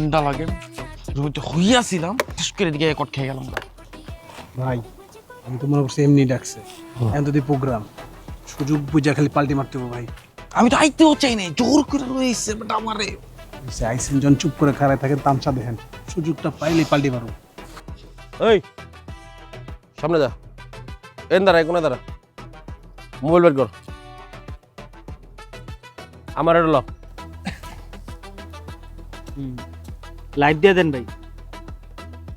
ঠান্ডা লাগে, রুমে হইয়াছিলাম, শেষ করে দিকে কট খেয়ে গেলাম। ভাই আমি তো মনে করছি এমনি ডাকছে, এখন যদি প্রোগ্রাম সুযোগ বুঝা খালি পাল্টি মারতে হবে ভাই। আমি তো আইতেও চাই নাই, জোর করে রয়েছে বেটা আমারে। আইসেন জন চুপ করে খাড়ায় থাকেন, তামসা দেখেন, সুযোগটা পাইলে পাল্টি মারো। এই সামনে যা, এন দাঁড়া, কোনে দাঁড়া, মোবাইল বের কর, আমার এটা ল। লাইট দিয়ে দেন ভাই।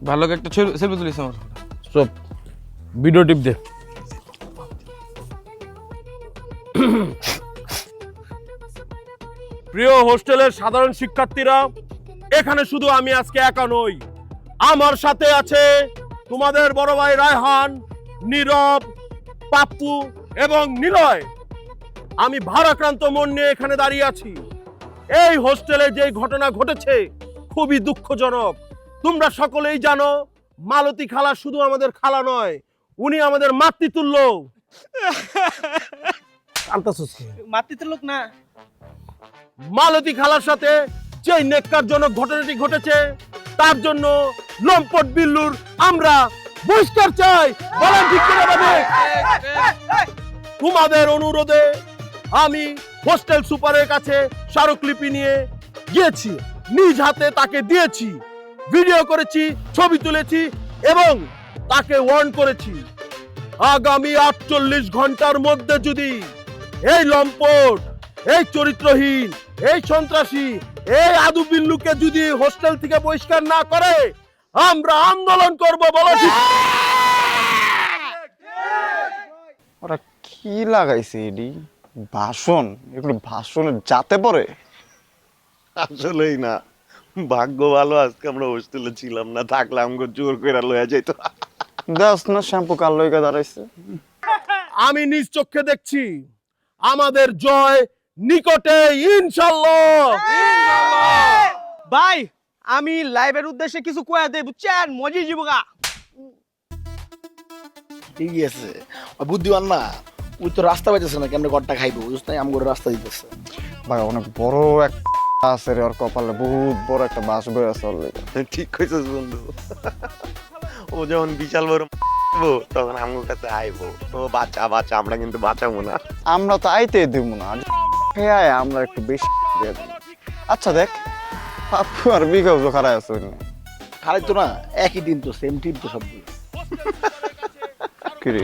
ভালো একটা সেলফি তুলিস আমার। সব ভিডিও টিপ দে। প্রিয় হোস্টেলের সাধারণ শিক্ষার্থীরা, এখানে শুধু আমি আজকে একা নই, আমার সাথে আছে তোমাদের বড় ভাই রায়হান, নীরব, পাপ্পু এবং নিলয়। আমি ভারাক্রান্ত মন নিয়ে এখানে দাঁড়িয়ে আছি। এই হোস্টেলে যে ঘটনা ঘটেছে খুবই দুঃখজনক। তোমরা সকলেই জানো, মালতী খালা শুধু আমাদের খালা নয়, উনি আমাদের মাতৃতুল্য। মাতৃত্বের লোক না। মালতী খালার সাথে যে নেককারজনক ঘটনাটি ঘটেছে তার জন্য লম্পট বিল্লুর আমরা বহিষ্কার চাই। বলেন ঠিক কিনা বাবা? তোমাদের অনুরোধে আমি হোস্টেল সুপারের কাছে স্মারকলিপি নিয়ে গিয়েছি, নিজ হাতে তাকে দিয়েছি, ভিডিও করেছি, ছবি তুলেছি এবং তাকে ওয়ার্ন করেছি। আগামী 48 ঘন্টার মধ্যে যদি এই লম্পট, এই চরিত্রহীন, এই সন্ত্রাসী, এই আদু বিল্লুকে যদি হোস্টেল থেকে বহিষ্কার না করে আমরা আন্দোলন করব। বলো ঠিক? ওরা কি লাগাইছে এডি ভাষণ, এগুলো ভাষণের যাতে পড়ে। আসলেই না, ভাগ্য ভালো আজকে আমরা হোস্টেলে ছিলাম না, থাকলে আমাকে জোর করে লয়ে যেত। দেখ না শ্যাম্পু কার লইগা দাঁড়াইছে। আমি নিজ চোখে দেখছি আমাদের জয় নিকটে, ইনশাআল্লাহ। ভাই আমি লাইভের উদ্দেশ্যে কিছু কয়া দেই, বুঝছেন? মজি জীবকা ঠিক আছে, বুদ্ধিমান না, ওই তো রাস্তা পাইতেছে না, কেমন ঘরটা খাইবো, বুঝছ না? আমগো রাস্তা দিতেছে ভাই অনেক বড় এক আছে রে, ওর কপালে বহুত বড় একটা বাস বয়ে আছে ওর লইগা। ঠিক কইছিস বন্ধু, ও যখন বিশাল বড় তখন আমার কাছে আইবো, ও বাচ্চা বাচ্চা, আমরা কিন্তু বাঁচাবো না। আমরা তো আইতে দিব না, খেয়ে আমরা একটু বেশি দিয়ে দেব। আচ্ছা দেখ, পাপ্পু আর বিঘাও খারাপ আছে ওই নিয়ে। খারাই তো না, একই দিন তো, সেম টিম তো সবগুলো। কি রে